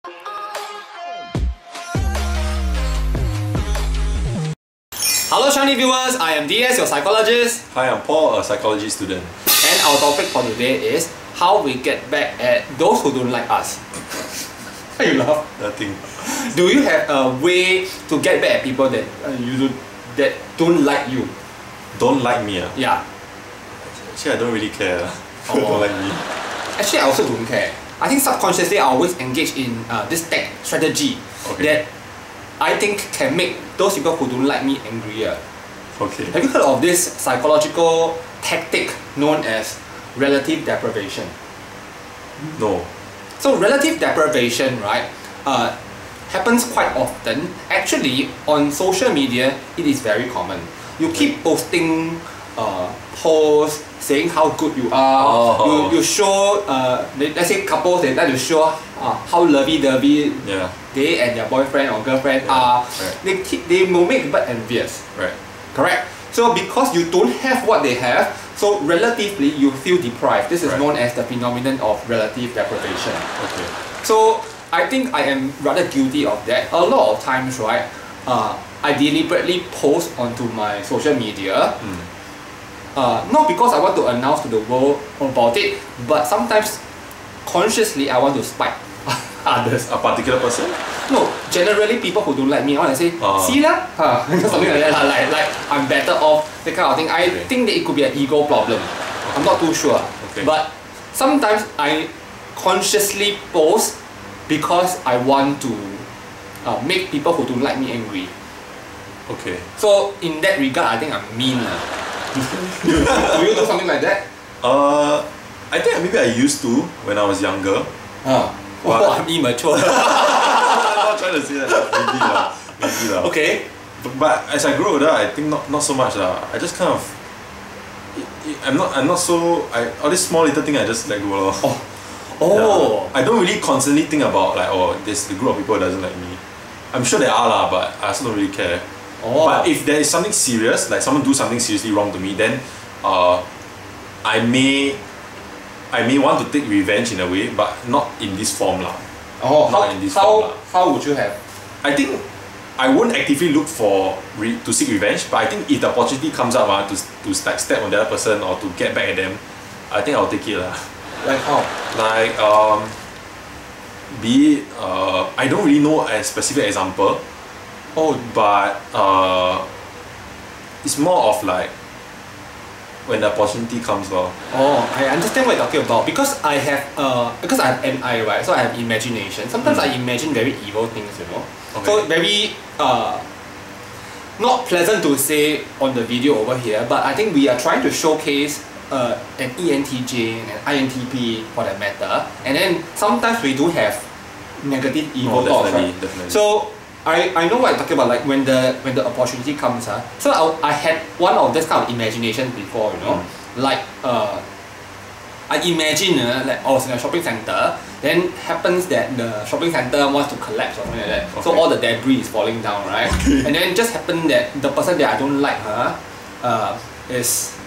Hello Shiny viewers, I am DS, your psychologist. Hi, I'm Paul, a psychology student. And our topic for today is how we get back at those who don't like us. Why you laugh? Nothing. Do you have a way to get back at people that that don't like you? Don't like me? Yeah. Actually, I don't really care. Don't like me. Actually, I also don't care. I think subconsciously I always engage in this strategy that I think can make those people who don't like me angrier. Okay. Have you heard of this psychological tactic known as relative deprivation? No. So relative deprivation, right, happens quite often. Actually, on social media, it is very common. You keep posting posts saying how good you are. You show, let's say couples, they like to show how lovey-dovey they and their boyfriend or girlfriend are. They will make people envious. Right. Correct? So because you don't have what they have, so relatively you feel deprived. This is known as the phenomenon of relative deprivation. Okay. So I think I am rather guilty of that. A lot of times, right, I deliberately post onto my social media. Not because I want to announce to the world about it, but sometimes consciously I want to spite others. A particular person? No, generally people who don't like me, I want to say, see lah, something like that, like I'm better off, that kind of thing. I think that it could be an ego problem. I'm not too sure. But sometimes I consciously post because I want to make people who don't like me angry. Okay. So in that regard, I think I'm mean. Do you do something like that? I think maybe I used to when I was younger. I'm immature. I'm not trying to say that. Maybe lah. Okay. But as I grow older, I think not so much lah. I just kind of I'm not so all these small little things I just let go lor. I don't really constantly think about like there's a group of people who doesn't like me. I'm sure there are lah, but I also don't really care. But if there is something serious, like someone do something seriously wrong to me, then I may want to take revenge in a way, but not in this form lah. How would you have? I think I won't actively look to seek revenge, but I think if the opportunity comes up to step on the other person or to get back at them, I think I'll take it lah. Like how? Like be it I don't really know a specific example. But it's more of like when the opportunity comes lor. I understand what you're talking about because I have NI, right? So I have imagination. Sometimes I imagine very evil things, you know. So very not pleasant to say on the video over here, but I think we are trying to showcase an ENTJ and an INTP for that matter. And then sometimes we do have negative evil thoughts, right? Definitely. So I know what you're talking about, like when the opportunity comes. So I had one of this kind of imagination before, you know. Like I imagine like I was in a shopping center, then happens that the shopping center wants to collapse or something like that. So all the debris is falling down, right? And then just happened that the person that I don't like is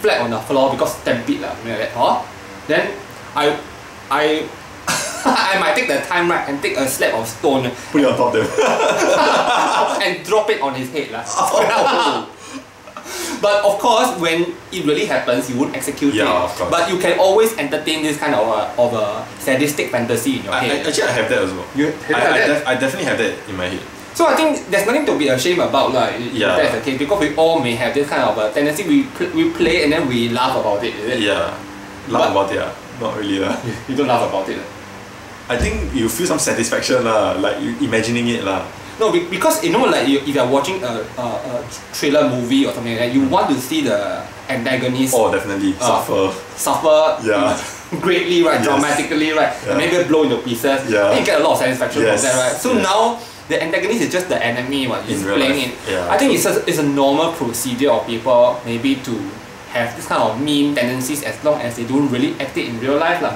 flat on the floor because stampede lah, something like that. Then I I might take the time, right, and take a slab of stone, put it on top of them and drop it on his head lah. But of course, when it really happens, you won't execute it. Of course. But you can always entertain this kind of a sadistic fantasy in your head. Actually, I have that as well. I definitely have that in my head. So I think there's nothing to be ashamed about, like, if that's the case, because we all may have this kind of a tendency. We play and then we laugh about it, is it? Yeah, laugh about it. Not really lah. You don't laugh about it. I think you feel some satisfaction lah, like you imagining it lah. No, because you know, like if you're watching a thriller movie or something like that, you want to see the antagonist. Definitely suffer greatly, right? Dramatically, right? Maybe blow into pieces. And you get a lot of satisfaction from that, right? So now the antagonist is just the enemy, he's playing it. I think it's a normal procedure of people maybe to have this kind of mean tendencies as long as they don't really act it in real life lah.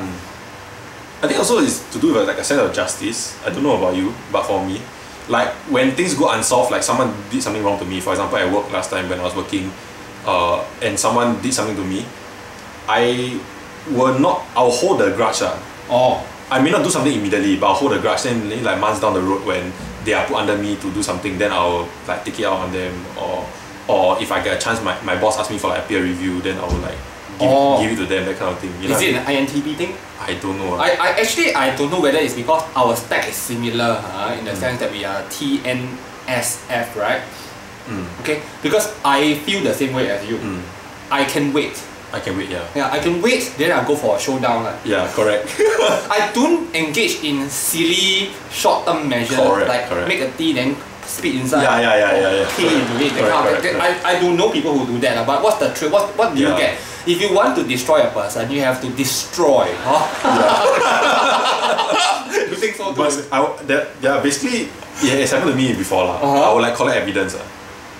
I think also it's to do with like a sense of justice. I don't know about you, but for me, like when things go unsolved, like someone did something wrong to me. For example, at work last time when I was working, and someone did something to me, I'll hold the grudge. I may not do something immediately, but I'll hold a grudge. Then like months down the road, when they are put under me to do something, then I'll like take it out on them, or if I get a chance, my boss asks me for like a peer review, then I will like give it to them, that kind of thing. You know Is it an INTP thing? I don't know. I don't know whether it's because our stack is similar, in the sense that we are TNSF, right? Okay, because I feel the same way as you. I can wait. I can wait, yeah. Yeah, I can wait, then I go for a showdown. Yeah, correct. I don't engage in silly short-term measures, correct. make a tea then spit inside. Yeah. Pay into it. I don't know people who do that, but what's the trick? What do you get? If you want to destroy a person, you have to destroy. You think so too? Basically, it's happened to me before. I would like collect evidence.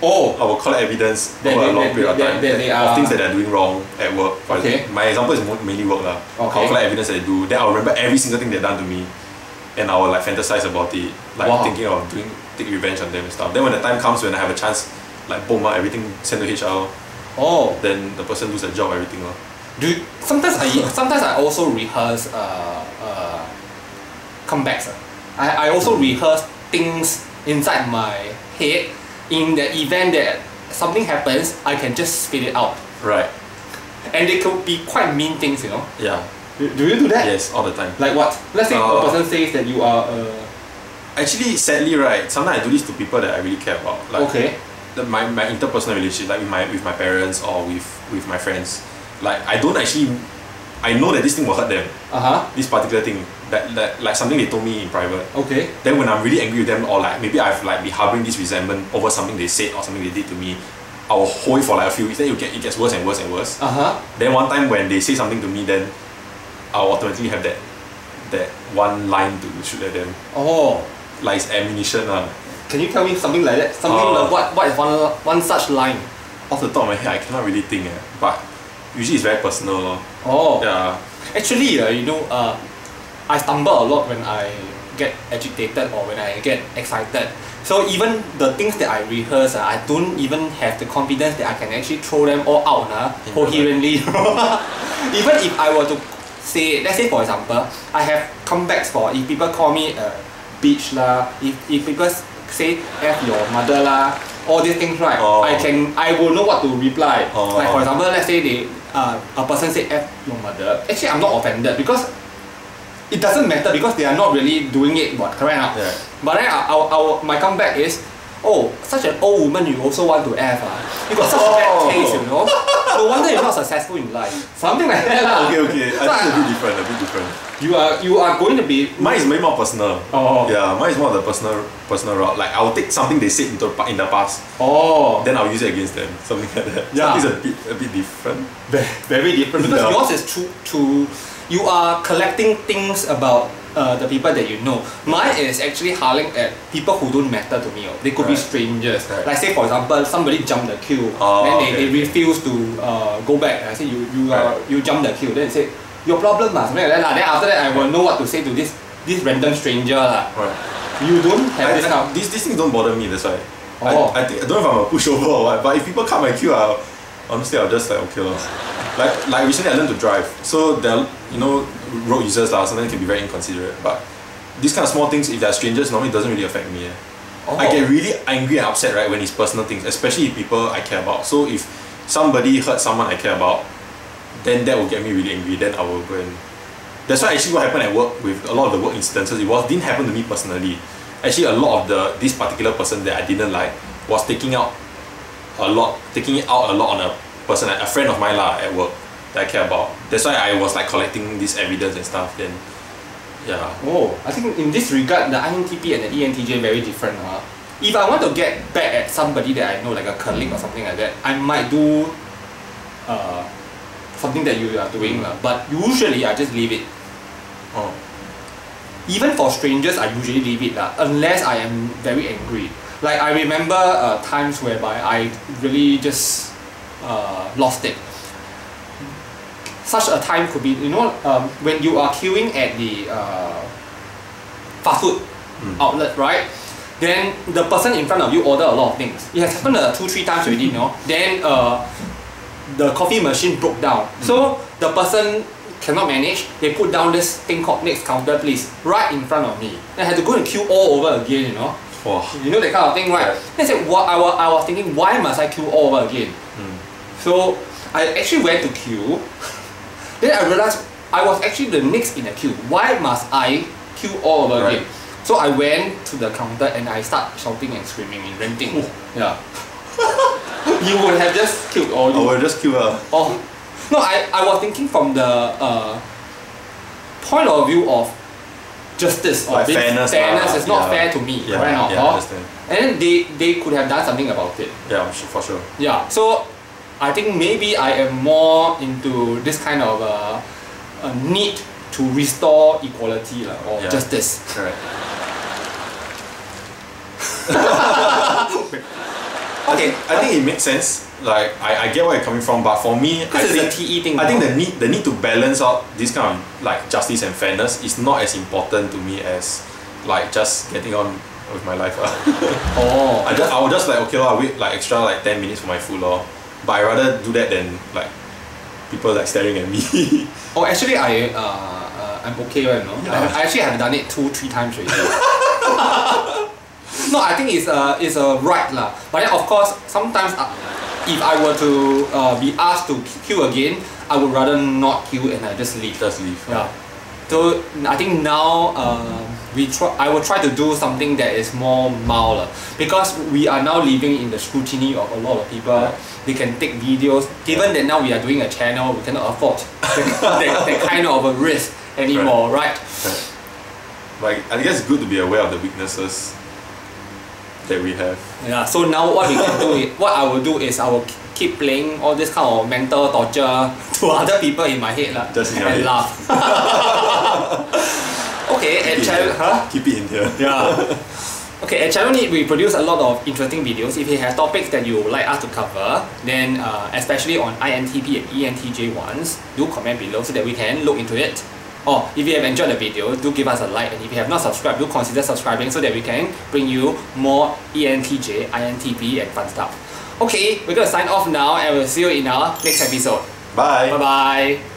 I will collect evidence over a long period of time of things that they're doing wrong at work. My example is mainly work. I'll collect evidence that they do. Then I'll remember every single thing they've done to me, and I will like fantasize about it, like thinking of take revenge on them and stuff. Then when the time comes when I have a chance, like boom, everything sent to HR. Then the person loses a job, everything. Sometimes I also rehearse comebacks. I also rehearse things inside my head. In the event that something happens, I can just spit it out. Right. And they could be quite mean things, Yeah. Do you do that? Yes, all the time. Like what? Let's say a person says that you are Actually, sadly, right, sometimes I do this to people that I really care about. Like, my interpersonal relationship, like with my parents or with my friends. Like, I don't actually... I know that this thing will hurt them. This particular thing. That like something they told me in private. Then when I'm really angry with them, or like maybe I've like been harboring this resentment over something they said or something they did to me, I will hold it for like a few weeks. Then it gets worse and worse and worse. Then one time when they say something to me, then I'll automatically have that one line to shoot at them. Like it's ammunition. Can you tell me something like that? What is one such line? Off the top of my head, I cannot really think. But usually it's very personal. Yeah. Actually, I stumble a lot when I get agitated or when I get excited. So even the things that I rehearse, I don't even have the confidence that I can actually throw them all out coherently. Even if I were to say, let's say for example, I have comebacks for if people call me a bitch lah, if people say F your mother lah, all these things, right? I will know what to reply. Like for example, let's say a person say F your mother. Actually, I'm not offended because it doesn't matter because they are not really doing it, correct? But then my comeback is, such an old woman you also want to F. You got such a bad taste, No wonder you're not successful in life. Something like that. Okay. I think a bit different. You are going to be... Mine is way more personal. Yeah, mine is more of the personal route. Like I will take something they said in the past. Then I'll use it against them. Something like that. Yeah. Something's a bit different. Very different. Because yours is to you are collecting things about the people that you know. Mine is actually howling at people who don't matter to me. They could be strangers. Like say for example, somebody jumped the queue, then they refuse to go back. And I say you jumped the queue. Then they say your problem something like that. Then after that I will know what to say to this random stranger You don't have this kind of... These things don't bother me. That's why. I don't know if I'm a pushover or what. But if people cut my queue, honestly I'll just like okay. Like recently I learned to drive, so there are, road users sometimes can be very inconsiderate, but these kind of small things, if they're strangers, normally doesn't really affect me. I get really angry and upset when it's personal things, especially if people I care about. So if somebody hurt someone I care about, then that will get me really angry, then I will go and... That's why actually what happened at work with a lot of the work incidences, didn't happen to me personally. Actually a lot of this particular person that I didn't like was taking it out a lot on a person, a friend of mine at work that I care about. That's why I was like collecting this evidence and stuff. Then, I think in this regard, the INTP and the ENTJ very different. If I want to get back at somebody that I know, like a colleague or something like that, I might do something that you are doing, but usually I just leave it. Even for strangers, I usually leave it unless I am very angry. Like I remember times whereby I really just lost it. Such a time could be, when you are queuing at the fast food outlet, right? Then the person in front of you order a lot of things. It has happened 2-3 times already, Then the coffee machine broke down. So the person cannot manage, they put down this thing called next counter please, right in front of me. Then I had to go and queue all over again, you know. Wow. You know that kind of thing, right? Then I said, what, I was thinking, why must I queue all over again? So I actually went to queue. Then I realized I was actually the next in the queue. Why must I queue all over again? So I went to the counter and I started shouting and screaming and ranting. Yeah. You would have just queued or you... I would just queue. Oh. No, I was thinking from the point of view of justice or like fairness. Fairness is not fair to me, right now. I understand. And then they could have done something about it. Yeah, for sure. Yeah, so I think maybe I am more into this kind of a need to restore equality or justice. Correct. Okay, I think it makes sense. Like I get where you're coming from, but for me, this is a TE thing. I think the need to balance out this kind of like justice and fairness is not as important to me as like just getting on with my life. Oh. I will just like okay I wait like extra like 10 minutes for my food but I rather do that than like people like staring at me. Oh, actually I'm okay right now. I actually have done it 2-3 times already. No, I think it's a right lah. But then of course sometimes if I were to be asked to queue again, I would rather not queue and I just leave. Yeah. So I think now I will try to do something that is more mild because we are now living in the scrutiny of a lot of people. They can take videos. Given that now we are doing a channel, we cannot afford that kind of a risk anymore, right? Like I guess it's good to be aware of the weaknesses that we have. Yeah. So now what we can do, what I will do is I will keep playing all this kind of mental torture to other people in my head just in your and head. laugh. Okay, at channel, keep it in here. Yeah. Okay, at Channel NITT we produce a lot of interesting videos. If you have topics that you would like us to cover, then especially on INTP and ENTJ ones, do comment below so that we can look into it. Or if you have enjoyed the video, do give us a like, and if you have not subscribed, do consider subscribing so that we can bring you more ENTJ, INTP and fun stuff. Okay, we're going to sign off now and we'll see you in our next episode. Bye. Bye bye.